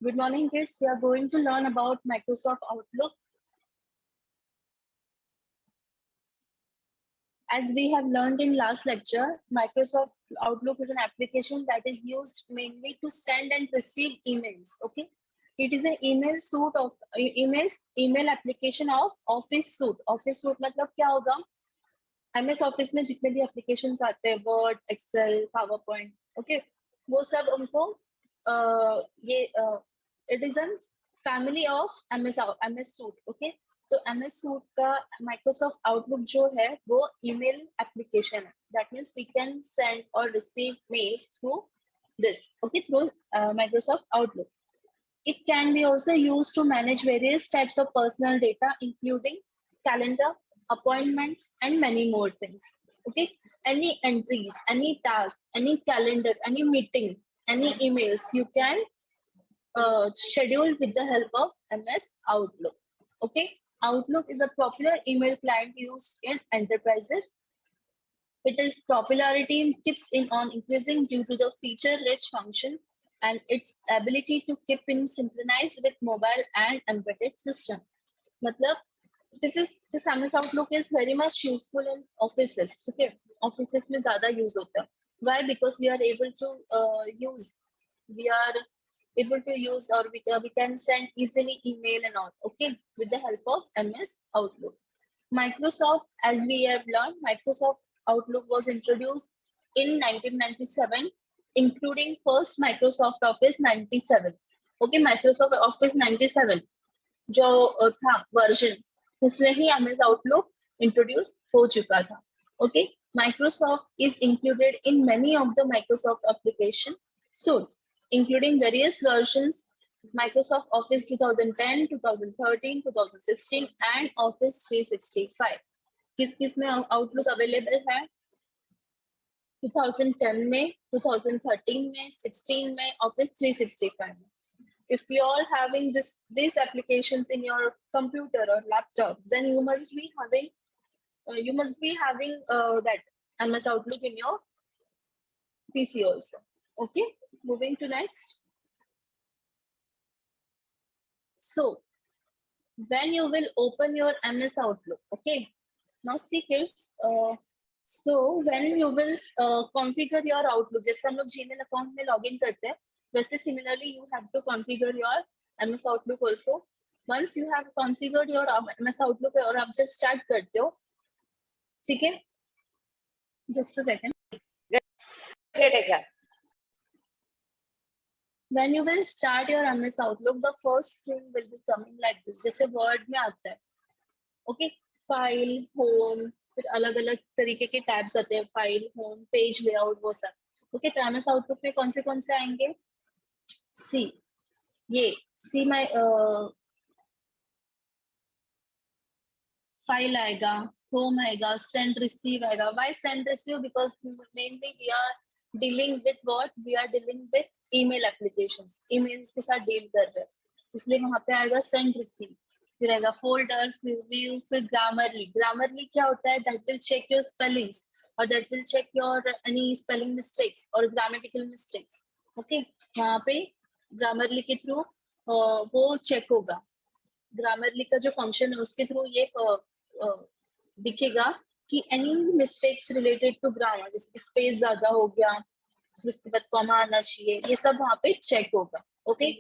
Good morning, kids. We are going to learn about Microsoft Outlook. As we have learned in last lecture, Microsoft Outlook is an application that is used mainly to send and receive emails. Okay, it is an email suite of email application of Office suite. Office suite मतलब क्या होगा? MS Office में जितने भी applications आते हैं, Word, Excel, PowerPoint, okay, वो सब उनको it is a family of MS Suite, okay. तो MS Suite का Microsoft Outlook जो है वो email application है. That means we can send or receive mails through this, okay, through Microsoft Outlook. It can be also used to manage various types of personal data, including calendar, appointments, and many more things. Okay, any entries, any task, any calendar, any meeting, any emails you can schedule with the help of MS Outlook. Okay, Outlook is a popular email client used in enterprises. Its popularity keeps on increasing due to the feature-rich function and its ability to keep in synchronized with mobile and embedded system. मतलब this MS Outlook is very much useful in offices. Okay, offices में ज़्यादा use होता है. Why? Because we are able to use or we can send easily email and all. Okay, with the help of MS Outlook. Microsoft, as we have learned, Microsoft Outlook was introduced in 1997, including first Microsoft Office 97. Okay, Microsoft Office 97 जो था version उसमें ही MS Outlook introduce हो चुका था. Okay, Microsoft is included in many of the Microsoft application suite, including various versions Microsoft Office 2010, 2013, 2016 and Office 365. किस में Outlook available है? 2010 में, 2013 में, 16 में, Office 365 में. If you are having these applications in your computer or laptop, then you must be having that MS Outlook in your PC also. Okay, moving to next. So when you will open your MS Outlook, okay, now see kids, so when you will configure your Outlook, जैसे हम लोग Gmail account में login करते हैं, वैसे similarly you have to configure your MS Outlook also. Once you have configured your MS Outlook और आप just start करते हो, ठीक है? Just a second. When you will start your MS Outlook, the first screen will be coming like this, जैसे Word में आता है. Okay, file, home, फिर अलग अलग तरीके के टैब्स आते हैं, फाइल, होम, पेज लेआउट, वो सब. ओके, तो MS Outlook में कौन से आएंगे? सी माय फाइल आएगा, होम आएगा, सेंड रिसीव आएगा. Why send receive? Because mainly we are dealing with what? We are dealing with email applications, emails के साथ डील कर रहे हैं, इसलिए वहां पे आएगा सेंड रिसीव. फिर आएगा फोल्डर, फिर व्यू, फिर ग्रामरली. ग्रामरली क्या होता है? That will check your spellings और that will check your any spelling mistakes और ग्रामेटिकल मिस्टेक्स. ओके, वहां पे ग्रामरली के थ्रू वो चेक होगा. ग्रामरली का जो फंक्शन है उसके थ्रू ये दिखेगा कि any mistakes related to grammar, जैसे स्पेस ज्यादा हो गया, उसके बाद कॉमा आना चाहिए, ये सब वहां पे चेक होगा. ओके,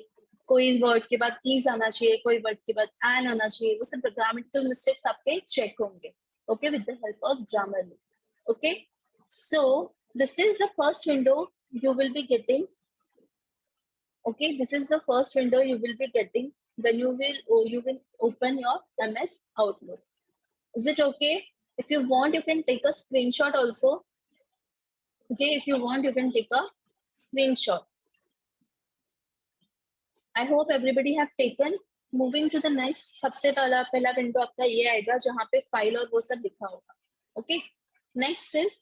कोई वर्ड के बाद ईज आना चाहिए, कोई वर्ड के बाद एन आना चाहिए, वो सब ग्रामेटिकल मिस्टेक्स आपके चेक होंगे. Okay, with the help of Grammarly. Okay, so this is the first window you will be getting. Okay, this is the first window you will be getting when you will open your MS Outlook. Is it okay? If you want, you can take a screenshot also. Okay, if you want, you can take a screenshot. I hope everybody have taken. Moving to the next, सबसे पहला window आपका ये आएगा जहाँ पे file और वो सब लिखा होगा. Okay, next is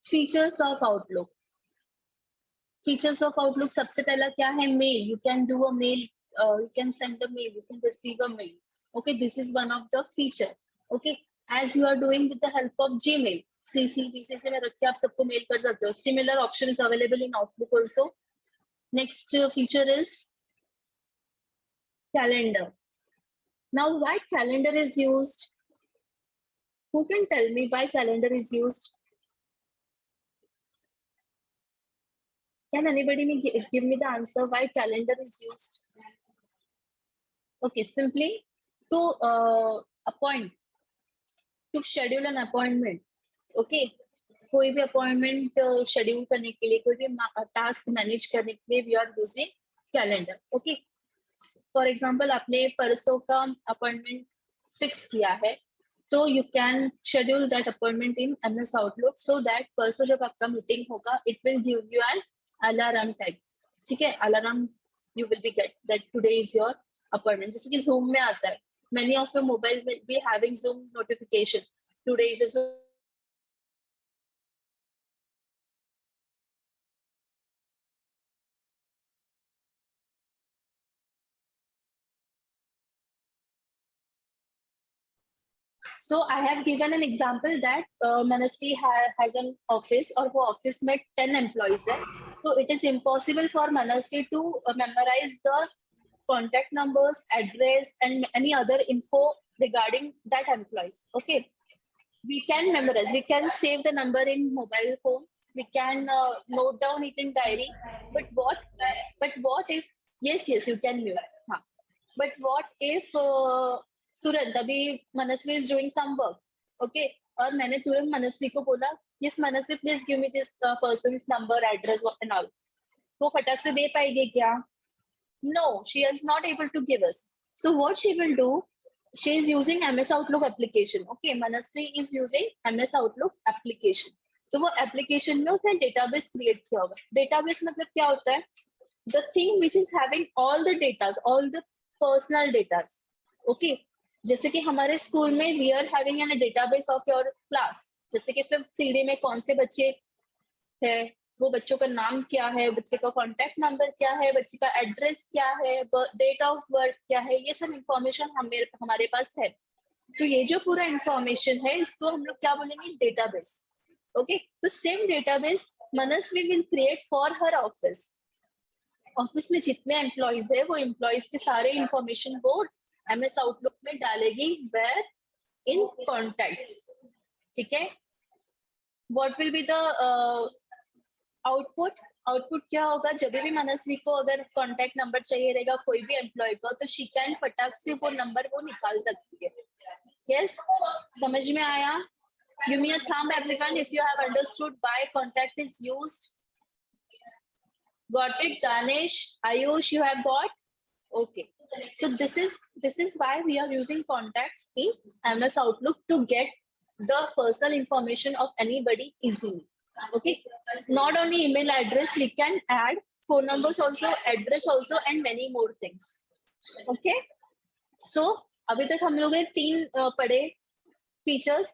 features of Outlook. Features of Outlook सबसे पहला क्या है? Mail. You can do a mail. You can send a mail. You can receive a mail. Okay, this is one of the feature. Okay, as you are doing with the help of Gmail, CC में रख के आप सबको mail कर सकते हो. Similar option is available in Outlook also. Next feature is calendar. Now, why calendar is used? Who can tell me why calendar is used? Can anybody give me the answer why calendar is used? Okay, simply to appoint, to schedule an appointment. Okay, कोई भी appointment schedule करने के लिए, कोई भी task manage करने के लिए we are using calendar. Okay, for example आपने परसों का अपॉइंटमेंट फिक्स किया है, तो you can schedule that appointment in MS Outlook so that परसों जब आपका मीटिंग होगा it will give you an alarm type. ठीक है, alarm you will be get that today is your appointment. जैसे कि जूम में आता है, many of your mobile will be having Zoom notification, today is So I have given an example that Manasvi has an office or वो office में 10 employees है. So it is impossible for Manasvi to memorize the contact numbers, address, and any other info regarding that employees. Okay, we can memorize. We can save the number in mobile phone. We can note down it in diary. But what if? Yes, you can mute. हाँ. But what if तुरंत अभी Manasvi is doing some work, okay, और मैंने तुरंत मनस्वी को बोला yes Manasvi please give me this person's number address and all, तो फटाक से दे पाएगी क्या? No, she is not able to give us. So what she will do, she is using MS Outlook application. Okay, Manasvi is using MS Outlook application. तो वो application में उसने डेटाबेस क्रिएट किया होगा. डेटाबेस मतलब क्या होता है? The thing which is having all the datas, all the personal datas. Okay, जैसे कि हमारे स्कूल में we are having an database of your class. जैसे कि फिफ्थ सीढ़ी में कौन से बच्चे हैं, वो बच्चों का नाम क्या है, बच्चे का कॉन्टेक्ट नंबर क्या है, बच्चे का एड्रेस क्या है, डेट ऑफ बर्थ क्या है, ये सब इंफॉर्मेशन हमारे पास है. तो ये जो पूरा इंफॉर्मेशन है इसको हम लोग क्या बोलेंगे? डेटाबेस. ओके, तो same database Manasvi will create for her office. Office में जितने एम्प्लॉयज है वो एम्प्लॉयज के सारे इंफॉर्मेशन को एमएस आउटलुक में डालेगी वेयर इन कॉन्टैक्ट्स. ठीक है, what will be the output? Output क्या होगा? जब भी मनस्वी को अगर कॉन्टैक्ट नंबर चाहिए रहेगा कोई भी एम्प्लॉय का, तो शी कैन फटाक से वो नंबर वो निकाल सकती है. यस, समझ में आया? Give me a thumb everyone if you have understood why contact is used. Got it, Danish, Ayush, you have got? Okay, so this is why we are using contacts in MS Outlook to get the personal information of anybody easily. Okay, not only email address, we can add phone numbers also, address also, and many more things. Okay, so अभी तक हम लोग ने 3 पढ़े features.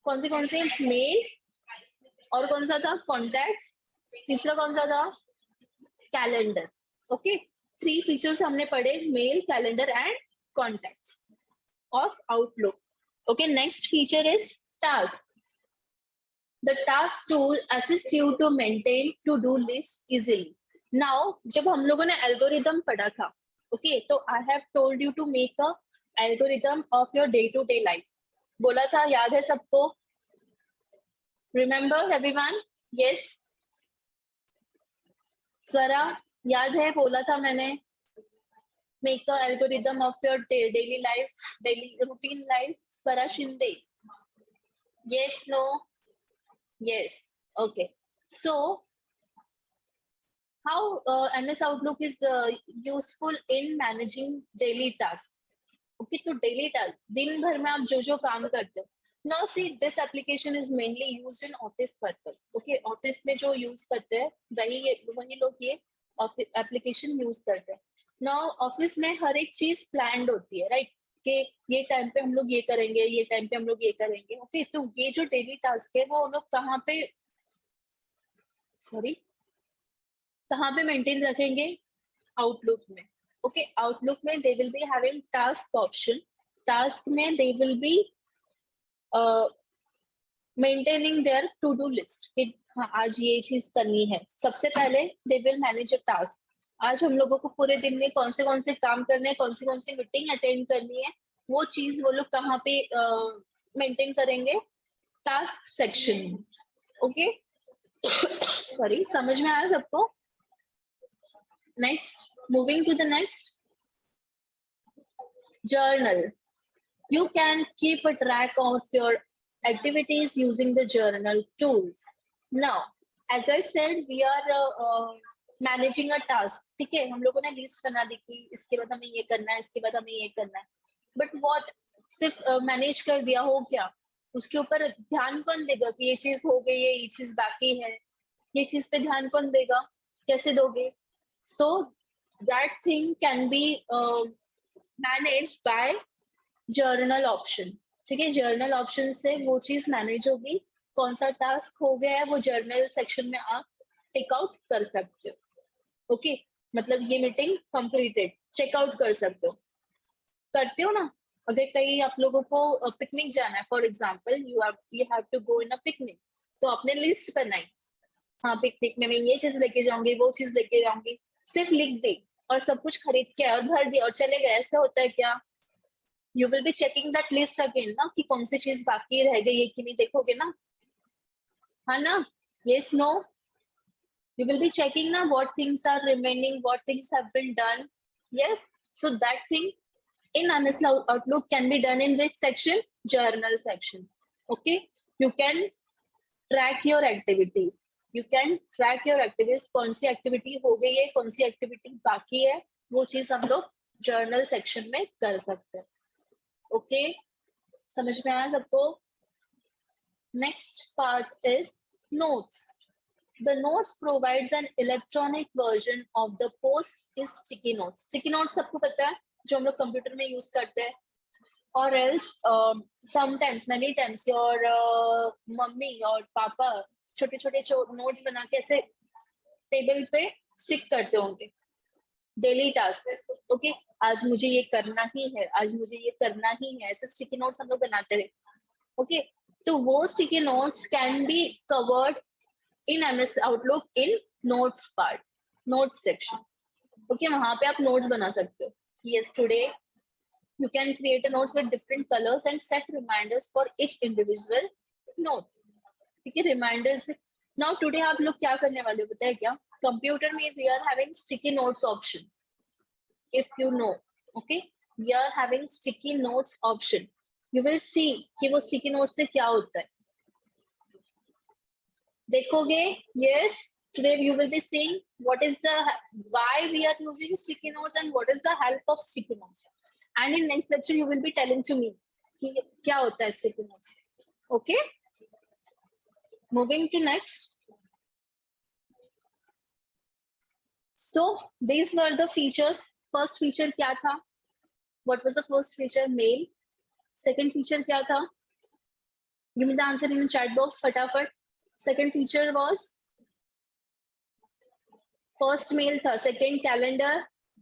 कौन से? Mail, और कौन सा था? कॉन्टैक्ट्स. तीसरा कौन सा था? कैलेंडर. ओके, 3 फीचर्स हमने पढ़े, mail, calendar and contacts of Outlook. Okay, next feature is task. The task tool assist you to maintain to do list easily. Now जब हम लोगों ने एल्गोरिदम पढ़ा था, ओके, तो I have told you to make a algorithm of your day to day life. बोला था, याद है सबको? Remember everyone? यस, स्वरा याद है? बोला था मैंने, make a algorithm of your daily life, daily routine life. Swara Shinde, yes, no? Yes, okay. So how MS Outlook is useful in managing daily tasks. Okay, तो daily task, दिन भर में आप जो काम करते हो. Now see, this application is mainly used in office purpose. Okay, office में जो use करते हैं वही लोग ये application use करते हैं. Now office में हर एक चीज planned होती है, right? कि ये टाइम पे हम लोग ये करेंगे, ये टाइम पे हम लोग ये करेंगे. ओके, तो ये जो डेली टास्क है वो हम लोग कहाँ पे मेंटेन रखेंगे? आउटलुक में. ओके, आउटलुक में they will be having task option. Task में they will be maintaining their to do list. हाँ, आज ये चीज करनी है. सबसे पहले they will manage a task. आज हम लोगों को पूरे दिन में कौन से काम करने हैं, कौन सी मीटिंग अटेंड करनी है, वो चीज वो लोग कहाँ पे मेंटेन करेंगे, टास्क सेक्शन में। ओके, सॉरी, समझ में आया सबको? Next, moving to the next, journal. You can keep a track of your activities using the journal tools. Now, as I said, we are managing a task. ठीक है, हम लोगों ने लिस्ट बना दी कि इसके बाद हमें ये करना है, इसके बाद हमें ये करना है. बट व्हाट, सिर्फ मैनेज कर दिया हो क्या? उसके ऊपर ध्यान कौन देगा कि ये चीज हो गई है, ये चीज बाकी है, ये चीज पे ध्यान कौन देगा, कैसे दोगे? So that thing can be managed by journal option. ठीक है, जर्नल ऑप्शन से वो चीज मैनेज होगी. कौन सा टास्क हो गया है वो जर्नल सेक्शन में आप टिक आउट कर सकते हो. ओके, मतलब ये मीटिंग कंप्लीटेड, चेकआउट कर सकते हो. करते हो ना? अगर कहीं आप लोगों को पिकनिक जाना है, for example you have to go in a picnic, तो आपने लिस्ट बनाई, हाँ पिकनिक में मैं ये चीज लेके जाऊंगी, वो चीज लेके जाऊंगी, सिर्फ लिख दी और सब कुछ खरीद के और भर दिया और चले गए. ऐसा होता है क्या? You will be checking that list again ना, कि कौन सी चीज बाकी रह गई है कि नहीं, देखोगे ना? हाँ ना? Yes, no? You will be checking ना what things are remaining, what things have been done. Yes, so that thing in MS Outlook can be done in which section? Journal section. Okay, you can track your activities. You can track your activities. कौन सी activity हो गई है, कौन सी activity बाकी है, वो चीज हम लोग जर्नल सेक्शन में कर सकते हैं. ओके, समझ में आया सबको? Next part is notes. The notes provides an electronic version of the post is sticky notes. Sticky notes सबको पता है, जो हम लोग कंप्यूटर में यूज करते हैं. Or else sometimes, many times your mummy और पापा छोटे छोटे नोट्स बना के ऐसे टेबल पे स्टिक करते होंगे. डेली टास्क, ओके, आज मुझे ये करना ही है, आज मुझे ये करना ही है, ऐसे स्टिकी नोट्स हम लोग बनाते हैं. ओके, तो वो sticky notes can be covered in MS Outlook in notes part, notes section. Okay, वहां पे आप नोट्स बना सकते हो. Yes, today you can create a notes with different colors and set reminders for each individual note. ठीक है, reminders. Now today आप लोग क्या करने वाले हो पता है क्या? कंप्यूटर में we are having sticky notes option. If you know, okay, we are having sticky notes option. You will see कि वो sticky notes से क्या होता है. देखोगे? Yes, today you will be seeing what is the why we are using sticky notes and what is the help of sticky notes. And in next lecture you will be telling to me कि क्या होता है sticky notes. Okay, moving to next. So these were the features. First feature क्या था? What was the first feature? Mail. Second feature क्या था? Give me the answer in the chat box फटाफट. Second feature was first mail था, second calendar,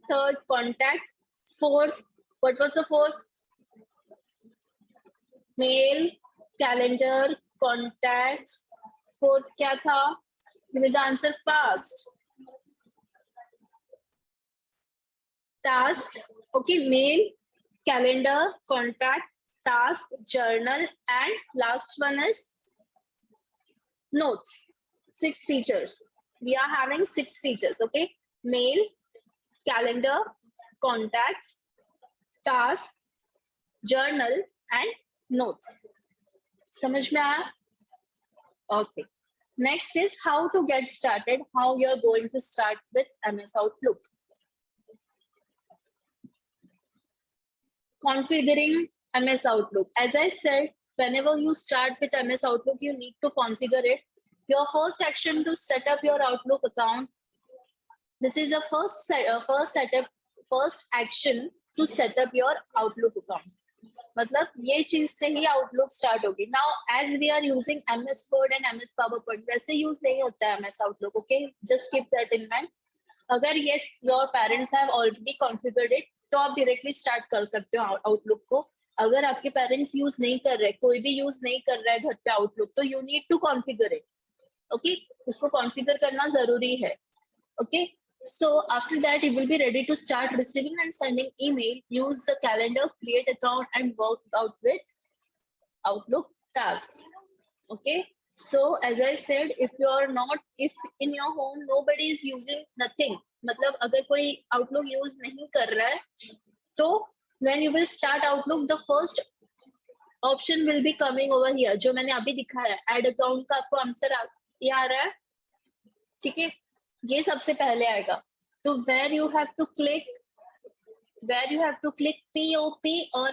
third contact, fourth, what was the fourth? Mail, calendar, contacts. Fourth क्या था? Give me the answer fast. Task. Okay, mail, calendar, contact, task, journal, and last one is notes. 6 features. We are having 6 features. Okay, mail, calendar, contacts, task, journal, and notes. समझ में आया? Okay. Next is how to get started. How you are going to start with MS Outlook. Configuring MS Outlook. As I said, whenever you start with MS Outlook, you need to configure it. Your first action to set up your Outlook account. This is the first action to set up your Outlook account. मतलब ये चीज से ही Outlook start होगी. Now, as we are using MS Word and MS PowerPoint, वैसे use नहीं होता है MS Outlook. Okay, just keep that in mind. अगर yes, your parents have already configured it, तो आप डायरेक्टली स्टार्ट कर सकते हो आउटलुक को. अगर आपके पेरेंट्स यूज नहीं कर रहे, कोई भी यूज नहीं कर रहा है घर पे आउटलुक, तो you need to configure it. Okay, उसको कॉन्फ़िगर करना जरूरी है. Okay, So after that, you will be ready to start receiving and sending email. Use the calendar, create account, and work out with Outlook tasks. Okay. So as I said, if in your home nobody is using nothing, मतलब अगर कोई Outlook use नहीं कर रहा है, तो when you will start Outlook, the first option will be coming over here. जो मैंने अभी दिखाया, add account का आपको आंसर ये आ रहा है, ठीक है? ये सबसे पहले आएगा. तो where you have to click POP or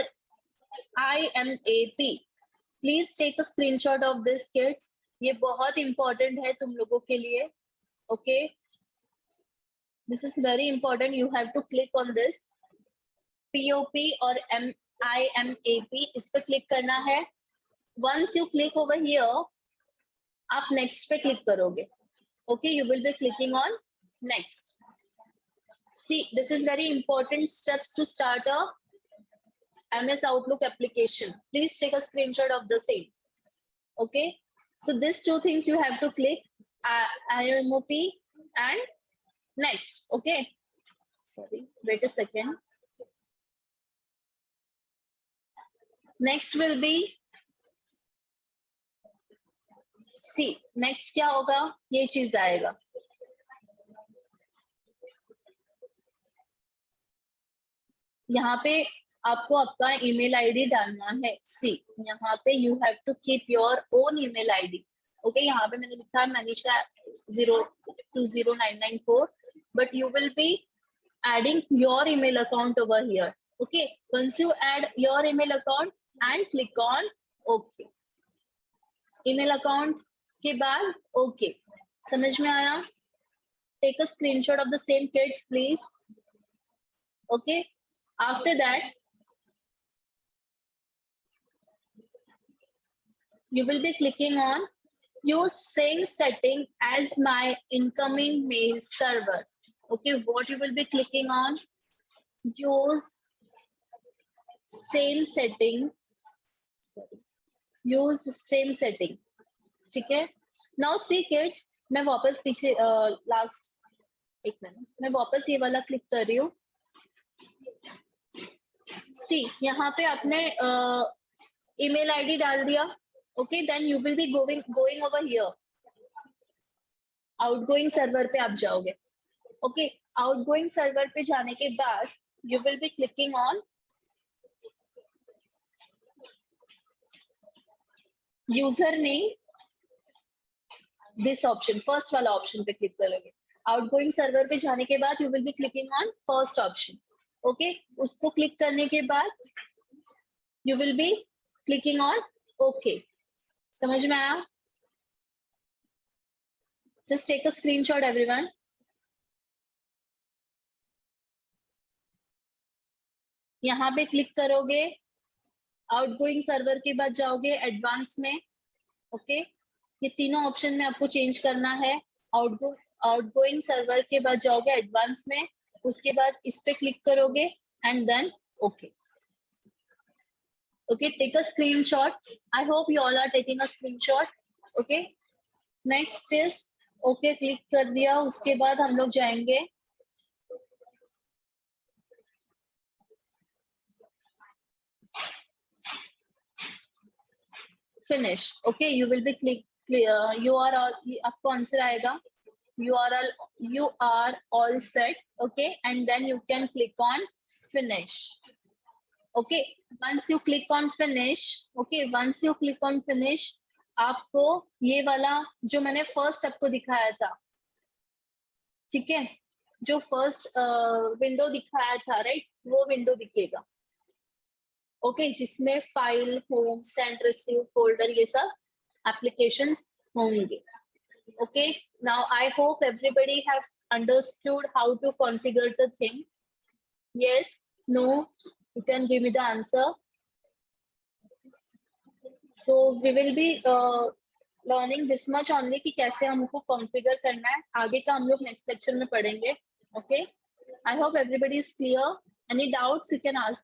IMAP. Please take a screenshot of this, kids. ये बहुत important है तुम लोगों के लिए. Okay. This is very important. You have to click on this. POP or IMAP. इस पर click करना है. Once you click over here, आप next पे click करोगे. Okay, you will be clicking on next. See, this is very important steps to start a MS Outlook application. Please take a screenshot of the same. Okay, so these two things you have to click, IMAP and next. Okay, sorry, wait a second. Next will be, see, next क्या होगा, ये चीज आएगा. यहाँ पे आपको अपना email ID डालना है. See, यहाँ पे you have to keep your own email ID. Okay, यहाँ पे मैंने लिखा है Manisha 020994, but you will be adding your email account over here. Okay, once you add your email account and click on OK. Email account के बाद OK. समझ में आया? Take a screenshot of the same, kids, please. Okay. After that, you will be clicking on use same setting as my incoming mail server. Okay, what you will be clicking on? Use same setting. Use same setting. ठीक है? Now see, kids, मैं वापस पीछे last एक minute, मैं वापस ये वाला क्लिक कर रही हूँ. See, यहाँ पे आपने email ID डाल दिया. Okay, then you will be going over here. Outgoing server पे आप जाओगे. Okay, outgoing server पे जाने के बाद you will be clicking on username. This option, first वाला option पे click करोगे. Outgoing server पे जाने के बाद you will be clicking on first option. Okay, उसको click करने के बाद you will be clicking on OK. समझ में आया? Just take a screenshot, everyone. यहाँ पे क्लिक करोगे, आउटगोइंग सर्वर के बाद जाओगे एडवांस में. ओके, ये तीनों ऑप्शन में आपको चेंज करना है. आउटगोइंग सर्वर के बाद जाओगे एडवांस में, उसके बाद इस पे क्लिक करोगे and then okay. Okay, take a screenshot. I hope you all are taking a screenshot. Okay, next is okay, click कर दिया. उसके बाद हम लोग जाएंगे finish. Okay, you will be you are all, आपको आंसर आएगा. You are all set. Okay, and then you can click on finish. Okay, once you click on finish, आपको ये वाला जो मैंने फर्स्ट आपको दिखाया था, ठीक है, जो फर्स्ट विंडो दिखाया था, राइट, वो विंडो दिखेगा. ओके, जिसमें file, home, send, receive, folder, ये सब एप्लीकेशंस होंगे. Okay, now I hope everybody have understood how to configure the thing. Yes, no, you can give me the answer. So we will be learning this much only कि कैसे हमको configure करना है. आगे का हम लोग next lecture में पढ़ेंगे. Okay, I hope everybody is clear. Any doubts you can ask.